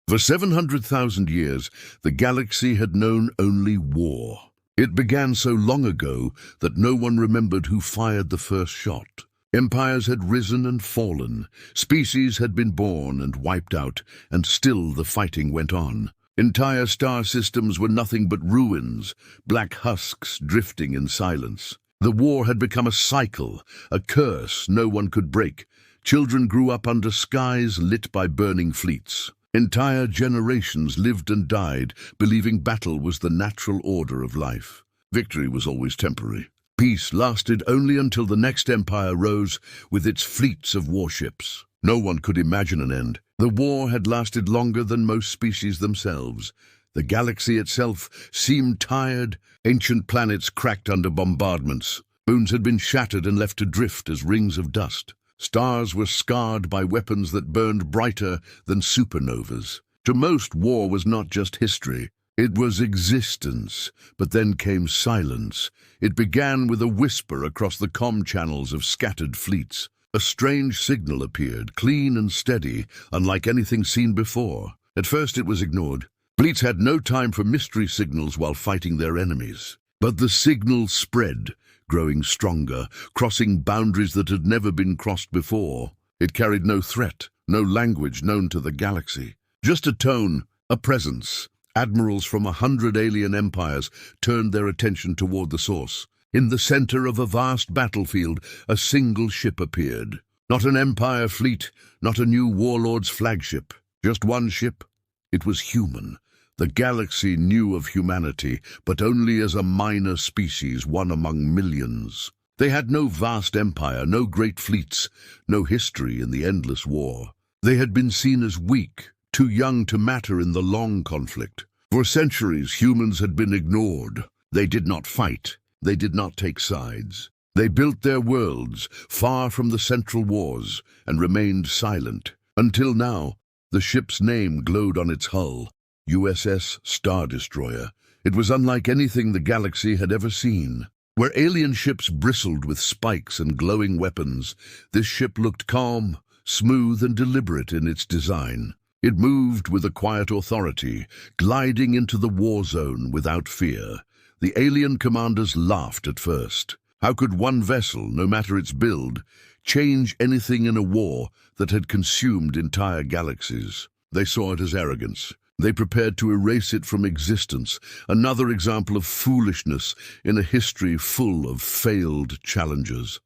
For 700,000 years, the galaxy had known only war. It began so long ago that no one remembered who fired the first shot. Empires had risen and fallen, species had been born and wiped out, and still the fighting went on. Entire star systems were nothing but ruins, black husks drifting in silence. The war had become a cycle, a curse no one could break. Children grew up under skies lit by burning fleets. Entire generations lived and died, believing battle was the natural order of life. Victory was always temporary. Peace lasted only until the next empire rose with its fleets of warships. No one could imagine an end. The war had lasted longer than most species themselves. The galaxy itself seemed tired. Ancient planets cracked under bombardments. Moons had been shattered and left to drift as rings of dust. Stars were scarred by weapons that burned brighter than supernovas. To most, war was not just history. It was existence. But then came silence. It began with a whisper across the comm channels of scattered fleets. A strange signal appeared, clean and steady, unlike anything seen before. At first it was ignored. Fleets had no time for mystery signals while fighting their enemies. But the signal spread, growing stronger, crossing boundaries that had never been crossed before. It carried no threat, no language known to the galaxy. Just a tone, a presence. Admirals from 100 alien empires turned their attention toward the source. In the center of a vast battlefield, a single ship appeared. Not an empire fleet, not a new warlord's flagship. Just one ship. It was human. The galaxy knew of humanity, but only as a minor species, one among millions. They had no vast empire, no great fleets, no history in the endless war. They had been seen as weak, too young to matter in the long conflict. For centuries, humans had been ignored. They did not fight. They did not take sides. They built their worlds, far from the central wars, and remained silent. Until now, the ship's name glowed on its hull. USS Star Destroyer. It was unlike anything the galaxy had ever seen. Where alien ships bristled with spikes and glowing weapons, this ship looked calm, smooth and deliberate in its design. It moved with a quiet authority, gliding into the war zone without fear. The alien commanders laughed at first. How could one vessel, no matter its build, change anything in a war that had consumed entire galaxies? They saw it as arrogance. They prepared to erase it from existence, another example of foolishness in a history full of failed challenges.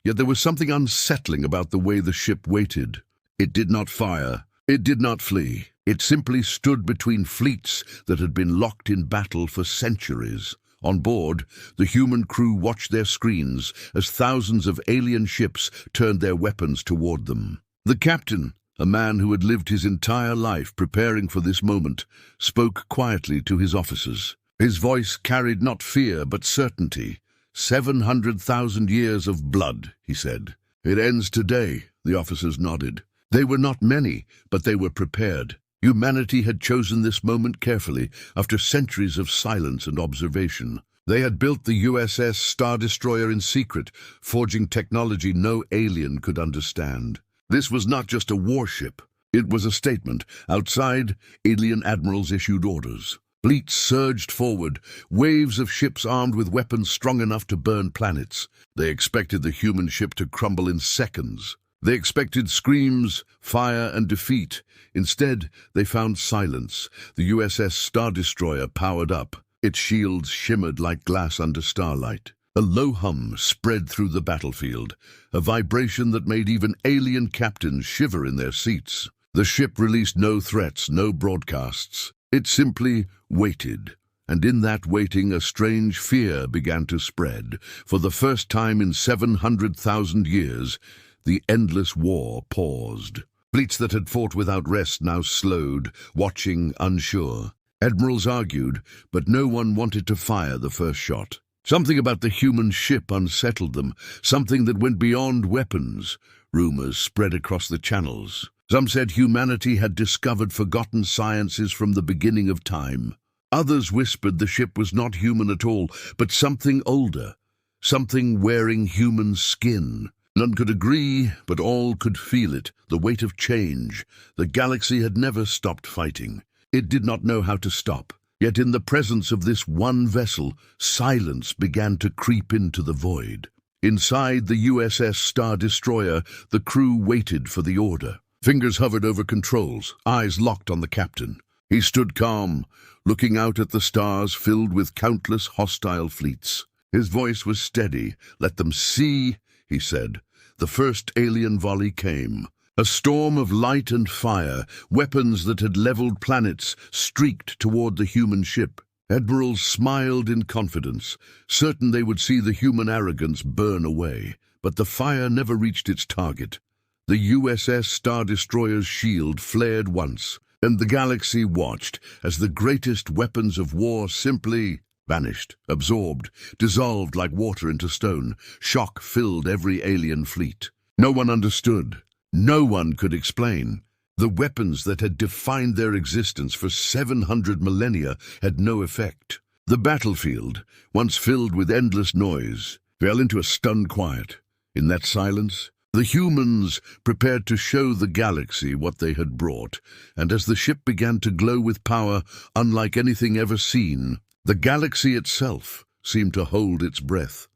Yet there was something unsettling about the way the ship waited. It did not fire. It did not flee. It simply stood between fleets that had been locked in battle for centuries. On board, the human crew watched their screens as thousands of alien ships turned their weapons toward them. The captain, a man who had lived his entire life preparing for this moment, spoke quietly to his officers. His voice carried not fear but certainty. 700,000 years of blood, he said. It ends today, the officers nodded. They were not many, but they were prepared. Humanity had chosen this moment carefully after centuries of silence and observation. They had built the USS Star Destroyer in secret, forging technology no alien could understand. This was not just a warship. It was a statement. Outside, alien admirals issued orders. Fleets surged forward, waves of ships armed with weapons strong enough to burn planets. They expected the human ship to crumble in seconds. They expected screams, fire, and defeat. Instead, they found silence. The USS Star Destroyer powered up. Its shields shimmered like glass under starlight. A low hum spread through the battlefield, a vibration that made even alien captains shiver in their seats. The ship released no threats, no broadcasts. It simply waited. And in that waiting, a strange fear began to spread. For the first time in 700,000 years, the endless war paused. Fleets that had fought without rest now slowed, watching, unsure. Admirals argued, but no one wanted to fire the first shot. Something about the human ship unsettled them, something that went beyond weapons. Rumors spread across the channels. Some said humanity had discovered forgotten sciences from the beginning of time. Others whispered the ship was not human at all, but something older, something wearing human skin. None could agree, but all could feel it, the weight of change. The galaxy had never stopped fighting. It did not know how to stop. Yet in the presence of this one vessel, silence began to creep into the void. Inside the USS Star Destroyer, the crew waited for the order. Fingers hovered over controls, eyes locked on the captain. He stood calm, looking out at the stars filled with countless hostile fleets. His voice was steady. "Let them see," he said. The first alien volley came. A storm of light and fire, weapons that had leveled planets, streaked toward the human ship. Admirals smiled in confidence, certain they would see the human arrogance burn away. But the fire never reached its target. The USS Star Destroyer's shield flared once, and the galaxy watched as the greatest weapons of war simply vanished, absorbed, dissolved like water into stone. Shock filled every alien fleet. No one understood. No one could explain. The weapons that had defined their existence for 700 millennia had no effect. The battlefield, once filled with endless noise, fell into a stunned quiet. In that silence, the humans prepared to show the galaxy what they had brought, and as the ship began to glow with power unlike anything ever seen, the galaxy itself seemed to hold its breath.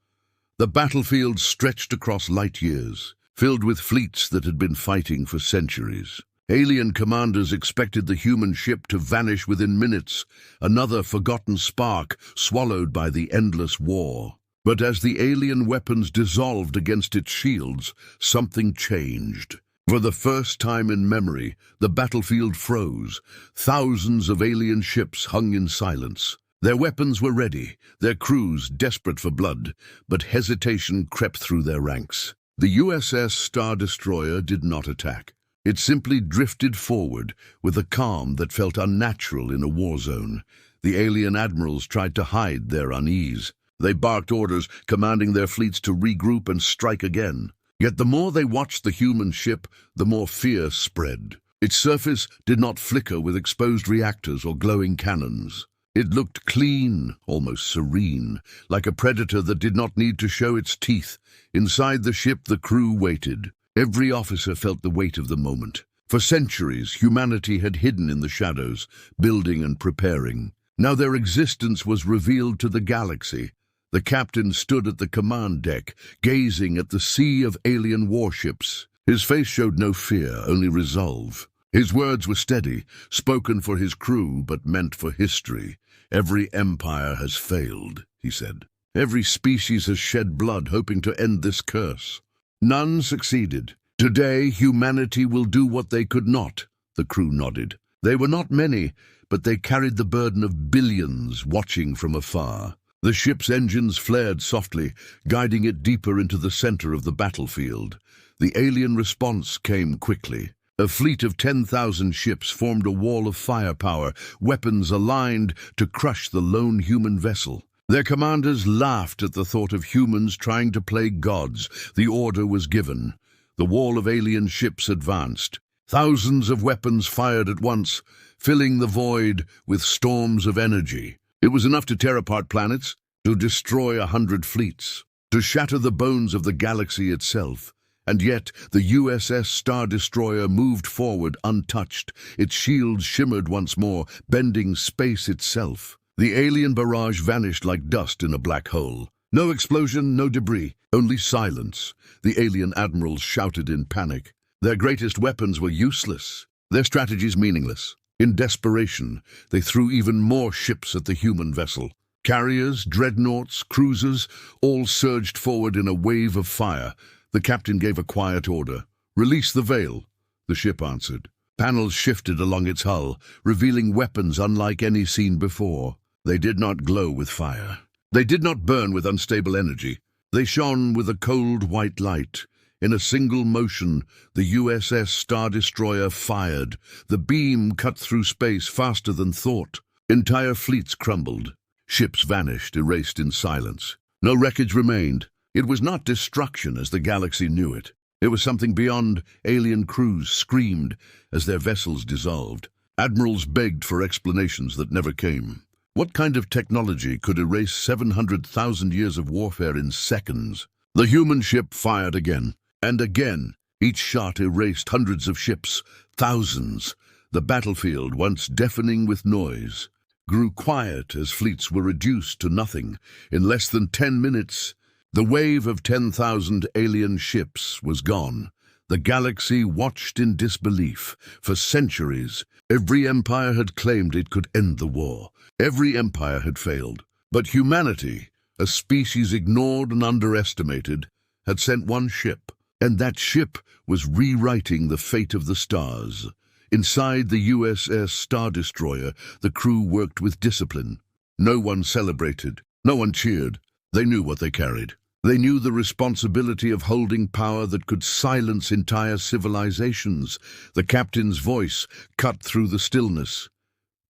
The battlefield stretched across light years, filled with fleets that had been fighting for centuries. Alien commanders expected the human ship to vanish within minutes, another forgotten spark swallowed by the endless war. But as the alien weapons dissolved against its shields, something changed. For the first time in memory, the battlefield froze. Thousands of alien ships hung in silence. Their weapons were ready, their crews desperate for blood, but hesitation crept through their ranks. The USS Star Destroyer did not attack. It simply drifted forward with a calm that felt unnatural in a war zone. The alien admirals tried to hide their unease. They barked orders, commanding their fleets to regroup and strike again. Yet the more they watched the human ship, the more fear spread. Its surface did not flicker with exposed reactors or glowing cannons. It looked clean, almost serene, like a predator that did not need to show its teeth. Inside the ship, the crew waited. Every officer felt the weight of the moment. For centuries, humanity had hidden in the shadows, building and preparing. Now their existence was revealed to the galaxy. The captain stood at the command deck, gazing at the sea of alien warships. His face showed no fear, only resolve. His words were steady, spoken for his crew, but meant for history. "Every empire has failed," he said. "Every species has shed blood, hoping to end this curse. None succeeded. Today, humanity will do what they could not." The crew nodded. They were not many, but they carried the burden of billions watching from afar. The ship's engines flared softly, guiding it deeper into the center of the battlefield. The alien response came quickly. A fleet of 10,000 ships formed a wall of firepower, weapons aligned to crush the lone human vessel. Their commanders laughed at the thought of humans trying to play gods. The order was given. The wall of alien ships advanced. Thousands of weapons fired at once, filling the void with storms of energy. It was enough to tear apart planets, to destroy 100 fleets, to shatter the bones of the galaxy itself. And yet, the USS Star Destroyer moved forward untouched. Its shields shimmered once more, bending space itself. The alien barrage vanished like dust in a black hole. No explosion, no debris, only silence. The alien admirals shouted in panic. Their greatest weapons were useless, their strategies meaningless. In desperation, they threw even more ships at the human vessel. Carriers, dreadnoughts, cruisers, all surged forward in a wave of fire. The captain gave a quiet order. "Release the veil." The ship answered. Panels shifted along its hull, revealing weapons unlike any seen before. They did not glow with fire. They did not burn with unstable energy. They shone with a cold white light. In a single motion, the USS Star Destroyer fired. The beam cut through space faster than thought. Entire fleets crumbled. Ships vanished, erased in silence. No wreckage remained. It was not destruction as the galaxy knew it. It was something beyond. Alien crews screamed as their vessels dissolved. Admirals begged for explanations that never came. What kind of technology could erase 700,000 years of warfare in seconds? The human ship fired again. And again, each shot erased hundreds of ships, thousands. The battlefield, once deafening with noise, grew quiet as fleets were reduced to nothing. In less than 10 minutes, the wave of 10,000 alien ships was gone. The galaxy watched in disbelief. For centuries, every empire had claimed it could end the war. Every empire had failed. But humanity, a species ignored and underestimated, had sent one ship. And that ship was rewriting the fate of the stars. Inside the USS Star Destroyer, the crew worked with discipline. No one celebrated. No one cheered. They knew what they carried. They knew the responsibility of holding power that could silence entire civilizations. The captain's voice cut through the stillness.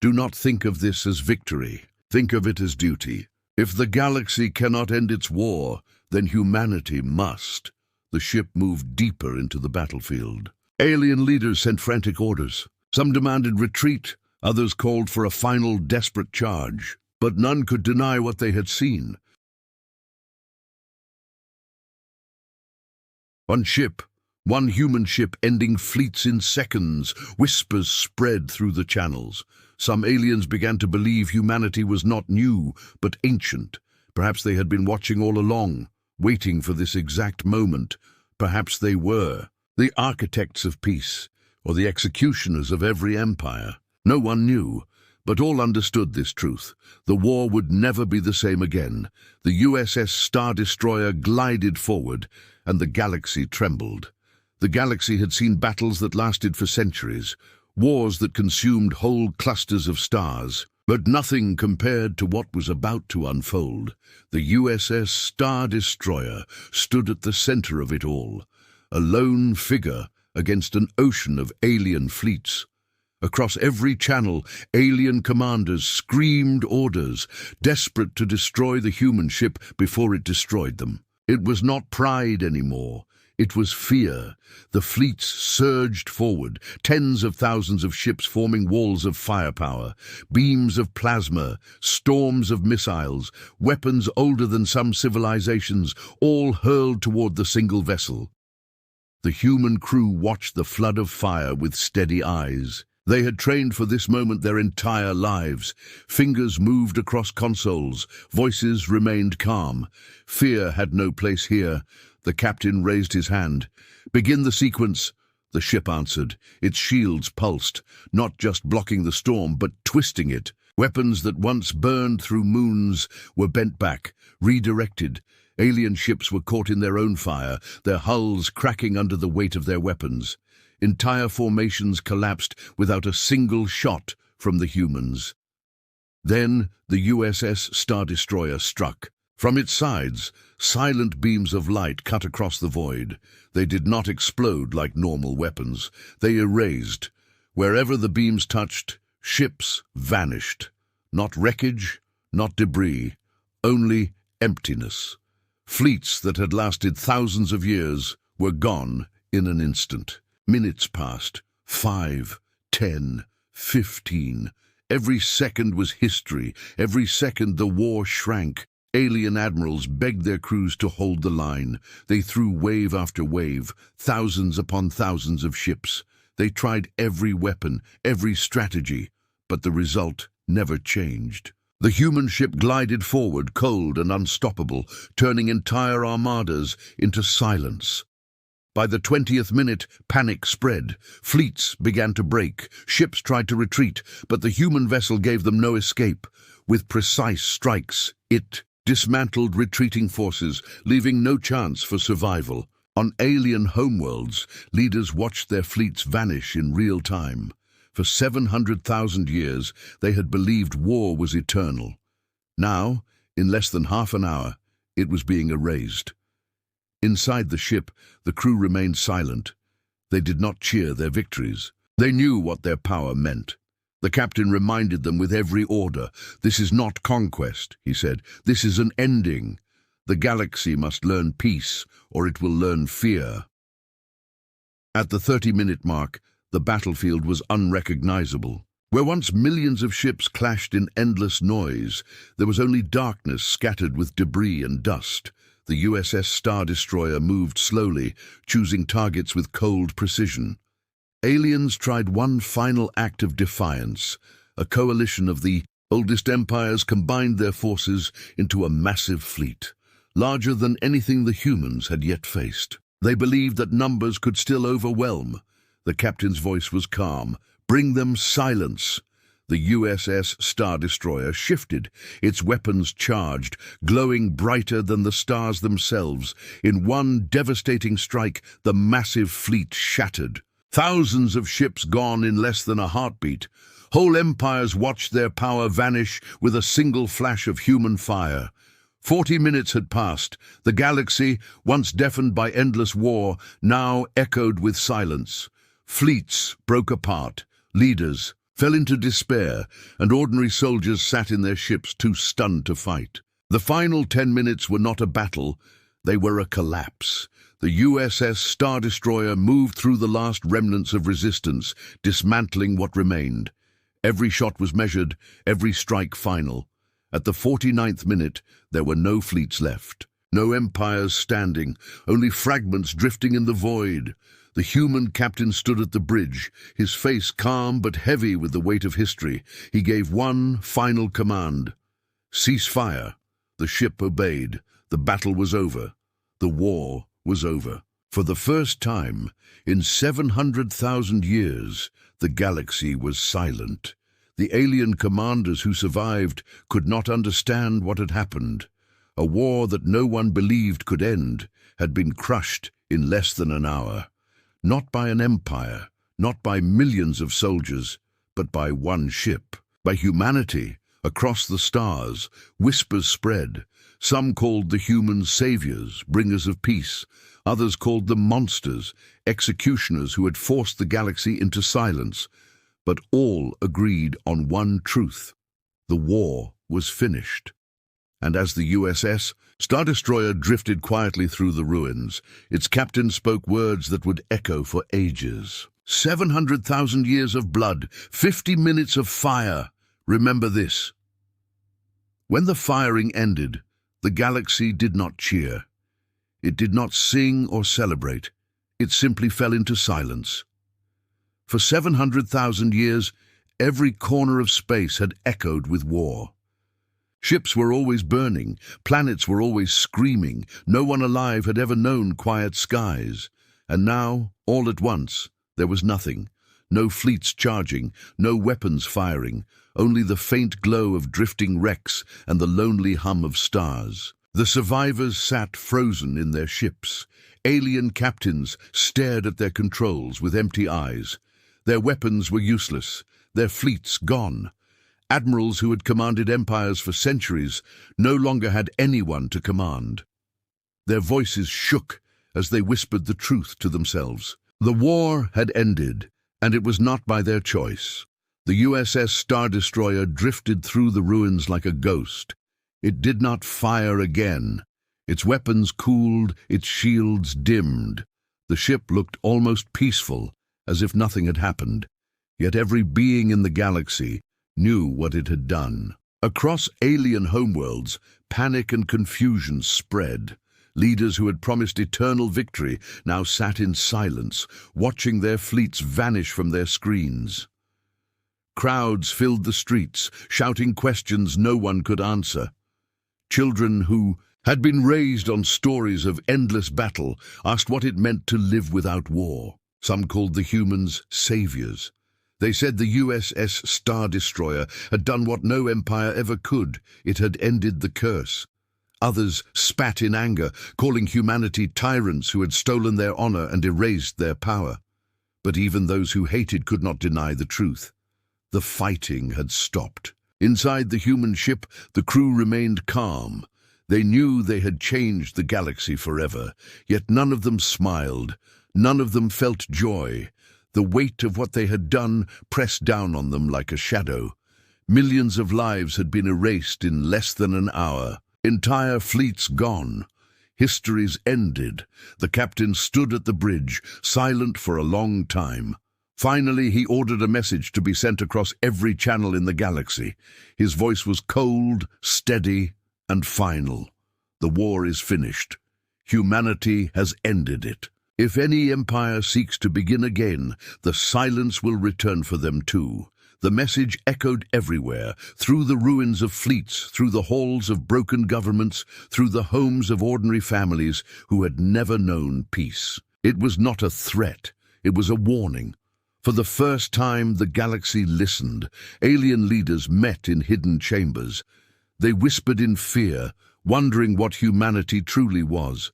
Do not think of this as victory. Think of it as duty. If the galaxy cannot end its war, then humanity must. The ship moved deeper into the battlefield. Alien leaders sent frantic orders. Some demanded retreat, others called for a final desperate charge. But none could deny what they had seen. One ship, one human ship ending fleets in seconds. Whispers spread through the channels. Some aliens began to believe humanity was not new, but ancient. Perhaps they had been watching all along, waiting for this exact moment. Perhaps they were the architects of peace, or the executioners of every empire. No one knew, but all understood this truth. The war would never be the same again. The USS Star Destroyer glided forward, and the galaxy trembled. The galaxy had seen battles that lasted for centuries, wars that consumed whole clusters of stars, but nothing compared to what was about to unfold. The USS Star Destroyer stood at the center of it all, a lone figure against an ocean of alien fleets. Across every channel, alien commanders screamed orders, desperate to destroy the human ship before it destroyed them. It was not pride anymore. It was fear. The fleets surged forward, tens of thousands of ships forming walls of firepower, beams of plasma, storms of missiles, weapons older than some civilizations, all hurled toward the single vessel. The human crew watched the flood of fire with steady eyes. They had trained for this moment their entire lives. Fingers moved across consoles. Voices remained calm. Fear had no place here. The captain raised his hand. "Begin the sequence." The ship answered. Its shields pulsed, not just blocking the storm, but twisting it. Weapons that once burned through moons were bent back, redirected. Alien ships were caught in their own fire, their hulls cracking under the weight of their weapons. Entire formations collapsed without a single shot from the humans. Then the USS Star Destroyer struck. From its sides, silent beams of light cut across the void. They did not explode like normal weapons. They erased. Wherever the beams touched, ships vanished. Not wreckage, not debris, only emptiness. Fleets that had lasted thousands of years were gone in an instant. Minutes passed. 5, 10, 15. Every second was history. Every second the war shrank. Alien admirals begged their crews to hold the line. They threw wave after wave, thousands upon thousands of ships. They tried every weapon, every strategy, but the result never changed. The human ship glided forward, cold and unstoppable, turning entire armadas into silence. By the 20th minute, panic spread. Fleets began to break. Ships tried to retreat, but the human vessel gave them no escape. With precise strikes, it dismantled retreating forces, leaving no chance for survival. On alien homeworlds, leaders watched their fleets vanish in real time. For 700,000 years, they had believed war was eternal. Now, in less than half an hour, it was being erased. Inside the ship, the crew remained silent. They did not cheer their victories. They knew what their power meant. The captain reminded them with every order. "This is not conquest," he said. "This is an ending. The galaxy must learn peace, or it will learn fear." At the 30-minute mark, the battlefield was unrecognizable. Where once millions of ships clashed in endless noise, there was only darkness scattered with debris and dust. The USS Star Destroyer moved slowly, choosing targets with cold precision. Aliens tried one final act of defiance. A coalition of the oldest empires combined their forces into a massive fleet, larger than anything the humans had yet faced. They believed that numbers could still overwhelm. The captain's voice was calm. "Bring them silence." The USS Star Destroyer shifted, its weapons charged, glowing brighter than the stars themselves. In one devastating strike, the massive fleet shattered. Thousands of ships gone in less than a heartbeat. Whole empires watched their power vanish with a single flash of human fire. 40 minutes had passed. The galaxy, once deafened by endless war, now echoed with silence. Fleets broke apart. Leaders fell into despair, and ordinary soldiers sat in their ships too stunned to fight. The final 10 minutes were not a battle, they were a collapse. The USS Star Destroyer moved through the last remnants of resistance, dismantling what remained. Every shot was measured, every strike final. At the 49th minute, there were no fleets left. No empires standing, only fragments drifting in the void. The human captain stood at the bridge, his face calm but heavy with the weight of history. He gave one final command. "Cease fire." The ship obeyed. The battle was over. The war was over. For the first time, in 700,000 years, the galaxy was silent. The alien commanders who survived could not understand what had happened. A war that no one believed could end had been crushed in less than an hour. Not by an empire, not by millions of soldiers, but by one ship. By humanity, across the stars, whispers spread. Some called the humans saviors, bringers of peace. Others called them monsters, executioners who had forced the galaxy into silence. But all agreed on one truth. The war was finished. And as the USS Star Destroyer drifted quietly through the ruins, its captain spoke words that would echo for ages. 700,000 years of blood, 50 minutes of fire. Remember this. When the firing ended, the galaxy did not cheer. It did not sing or celebrate. It simply fell into silence. For 700,000 years, every corner of space had echoed with war. Ships were always burning, planets were always screaming, no one alive had ever known quiet skies. And now, all at once, there was nothing. No fleets charging, no weapons firing, only the faint glow of drifting wrecks and the lonely hum of stars. The survivors sat frozen in their ships. Alien captains stared at their controls with empty eyes. Their weapons were useless, their fleets gone. Admirals who had commanded empires for centuries no longer had anyone to command. Their voices shook as they whispered the truth to themselves. The war had ended, and it was not by their choice. The USS Star Destroyer drifted through the ruins like a ghost. It did not fire again. Its weapons cooled, its shields dimmed. The ship looked almost peaceful, as if nothing had happened. Yet every being in the galaxy knew what it had done. Across alien homeworlds, panic and confusion spread. Leaders who had promised eternal victory now sat in silence, watching their fleets vanish from their screens. Crowds filled the streets, shouting questions no one could answer. Children who had been raised on stories of endless battle asked what it meant to live without war. Some called the humans saviors. They said the USS Star Destroyer had done what no empire ever could. It had ended the curse. Others spat in anger, calling humanity tyrants who had stolen their honor and erased their power. But even those who hated could not deny the truth. The fighting had stopped. Inside the human ship, the crew remained calm. They knew they had changed the galaxy forever, yet none of them smiled. None of them felt joy. The weight of what they had done pressed down on them like a shadow. Millions of lives had been erased in less than an hour. Entire fleets gone. Histories ended. The captain stood at the bridge, silent for a long time. Finally, he ordered a message to be sent across every channel in the galaxy. His voice was cold, steady, and final. The war is finished. Humanity has ended it. If any empire seeks to begin again, the silence will return for them too. The message echoed everywhere, through the ruins of fleets, through the halls of broken governments, through the homes of ordinary families who had never known peace. It was not a threat, it was a warning. For the first time, the galaxy listened. Alien leaders met in hidden chambers. They whispered in fear, wondering what humanity truly was.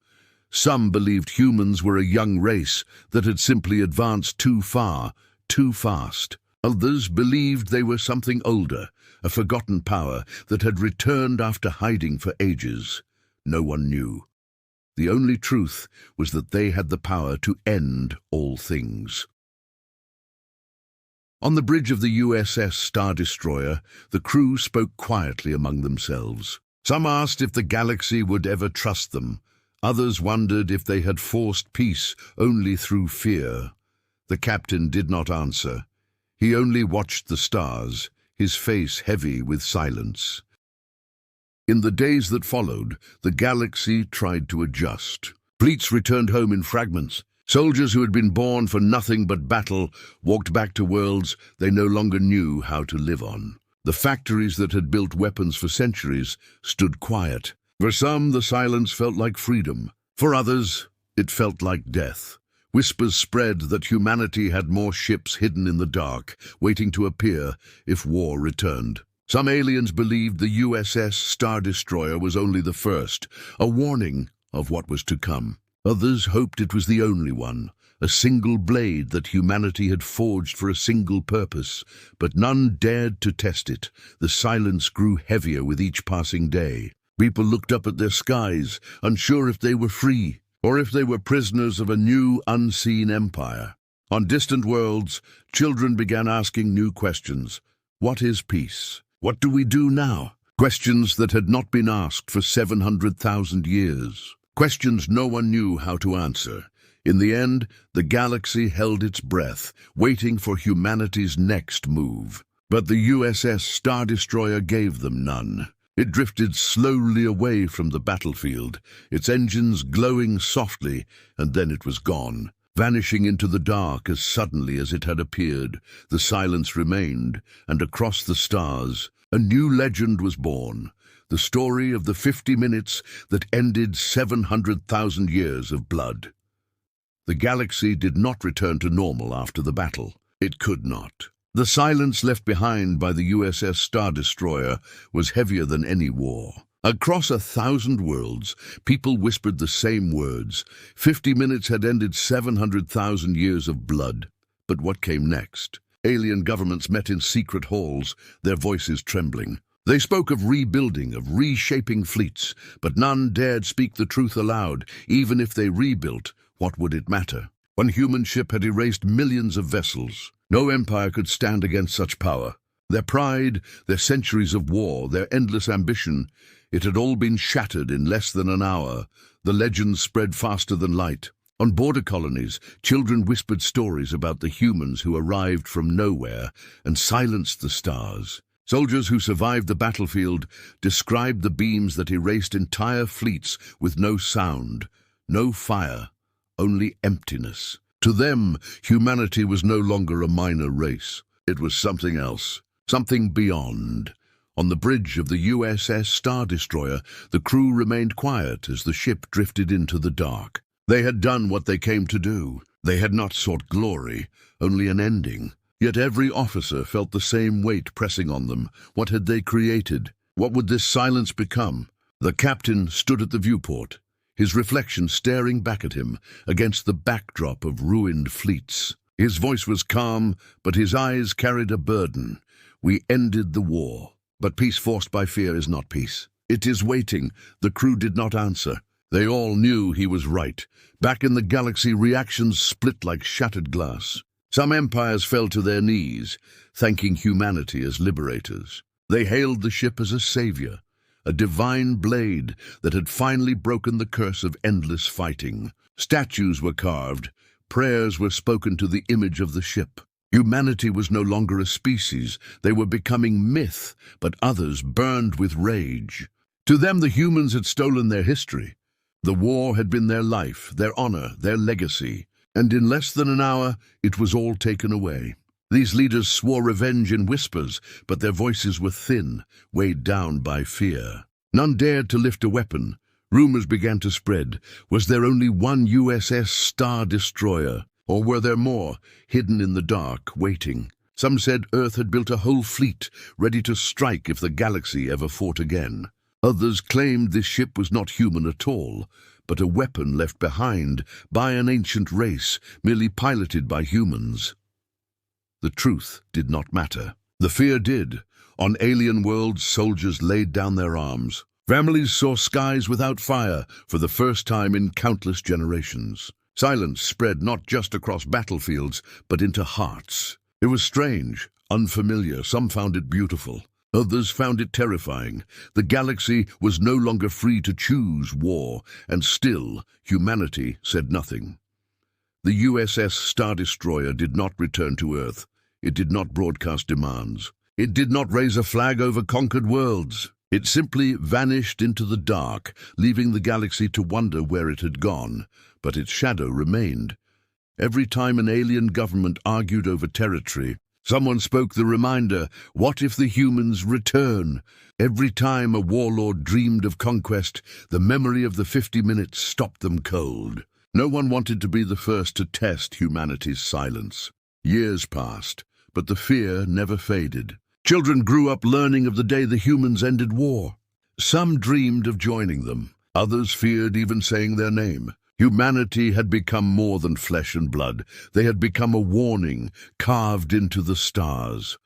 Some believed humans were a young race that had simply advanced too far, too fast. Others believed they were something older, a forgotten power that had returned after hiding for ages. No one knew. The only truth was that they had the power to end all things. On the bridge of the USS Star Destroyer, the crew spoke quietly among themselves. Some asked if the galaxy would ever trust them. Others wondered if they had forced peace only through fear. The captain did not answer. He only watched the stars, his face heavy with silence. In the days that followed, the galaxy tried to adjust. Fleets returned home in fragments. Soldiers who had been born for nothing but battle walked back to worlds they no longer knew how to live on. The factories that had built weapons for centuries stood quiet. For some, the silence felt like freedom. For others, it felt like death. Whispers spread that humanity had more ships hidden in the dark, waiting to appear if war returned. Some aliens believed the USS Star Destroyer was only the first, a warning of what was to come. Others hoped it was the only one, a single blade that humanity had forged for a single purpose, but none dared to test it. The silence grew heavier with each passing day. People looked up at their skies, unsure if they were free, or if they were prisoners of a new, unseen empire. On distant worlds, children began asking new questions. What is peace? What do we do now? Questions that had not been asked for 700,000 years. Questions no one knew how to answer. In the end, the galaxy held its breath, waiting for humanity's next move. But the USS Star Destroyer gave them none. It drifted slowly away from the battlefield, its engines glowing softly, and then it was gone, vanishing into the dark as suddenly as it had appeared. The silence remained, and across the stars, a new legend was born, the story of the 50 minutes that ended 700,000 years of blood. The galaxy did not return to normal after the battle. It could not. The silence left behind by the USS Star Destroyer was heavier than any war. Across 1,000 worlds, people whispered the same words. 50 minutes had ended 700,000 years of blood. But what came next? Alien governments met in secret halls, their voices trembling. They spoke of rebuilding, of reshaping fleets, but none dared speak the truth aloud. Even if they rebuilt, what would it matter? One human ship had erased millions of vessels. No empire could stand against such power. Their pride, their centuries of war, their endless ambition, it had all been shattered in less than an hour. The legends spread faster than light. On border colonies, children whispered stories about the humans who arrived from nowhere and silenced the stars. Soldiers who survived the battlefield described the beams that erased entire fleets with no sound, no fire, only emptiness. To them, humanity was no longer a minor race. It was something else, something beyond. On the bridge of the USS Star Destroyer, the crew remained quiet as the ship drifted into the dark. They had done what they came to do. They had not sought glory, only an ending. Yet every officer felt the same weight pressing on them. What had they created? What would this silence become? The captain stood at the viewport, his reflection staring back at him against the backdrop of ruined fleets. His voice was calm, but his eyes carried a burden. We ended the war. But peace forced by fear is not peace. It is waiting. The crew did not answer. They all knew he was right. Back in the galaxy, reactions split like shattered glass. Some empires fell to their knees, thanking humanity as liberators. They hailed the ship as a savior, a divine blade that had finally broken the curse of endless fighting. Statues were carved, prayers were spoken to the image of the ship. Humanity was no longer a species, they were becoming myth, but others burned with rage. To them the humans had stolen their history. The war had been their life, their honor, their legacy, and in less than an hour it was all taken away. These leaders swore revenge in whispers, but their voices were thin, weighed down by fear. None dared to lift a weapon. Rumors began to spread. Was there only one USS Star Destroyer? Or were there more, hidden in the dark, waiting? Some said Earth had built a whole fleet, ready to strike if the galaxy ever fought again. Others claimed this ship was not human at all, but a weapon left behind by an ancient race, merely piloted by humans. The truth did not matter. The fear did. On alien worlds, soldiers laid down their arms. Families saw skies without fire for the first time in countless generations. Silence spread not just across battlefields, but into hearts. It was strange, unfamiliar. Some found it beautiful. Others found it terrifying. The galaxy was no longer free to choose war, and still humanity said nothing. The USS Star Destroyer did not return to Earth. It did not broadcast demands. It did not raise a flag over conquered worlds. It simply vanished into the dark, leaving the galaxy to wonder where it had gone. But its shadow remained. Every time an alien government argued over territory, someone spoke the reminder, what if the humans return? Every time a warlord dreamed of conquest, the memory of the 50 minutes stopped them cold. No one wanted to be the first to test humanity's silence. Years passed, but the fear never faded. Children grew up learning of the day the humans ended war. Some dreamed of joining them. Others feared even saying their name. Humanity had become more than flesh and blood. They had become a warning carved into the stars.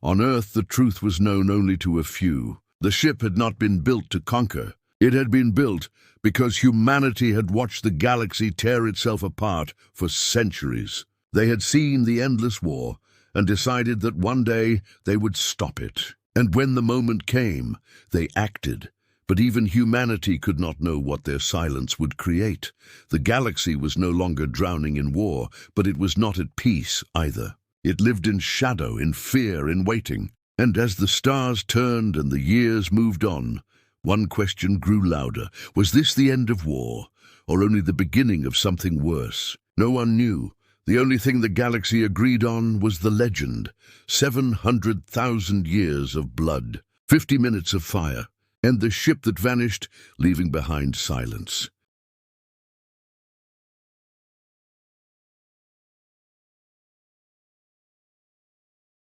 On Earth, the truth was known only to a few. The ship had not been built to conquer. It had been built because humanity had watched the galaxy tear itself apart for centuries. They had seen the endless war and decided that one day they would stop it. And when the moment came, they acted. But even humanity could not know what their silence would create. The galaxy was no longer drowning in war, but it was not at peace either. It lived in shadow, in fear, in waiting. And as the stars turned and the years moved on, one question grew louder. Was this the end of war, or only the beginning of something worse? No one knew. The only thing the galaxy agreed on was the legend. 700,000 years of blood, 50 minutes of fire, and the ship that vanished, leaving behind silence.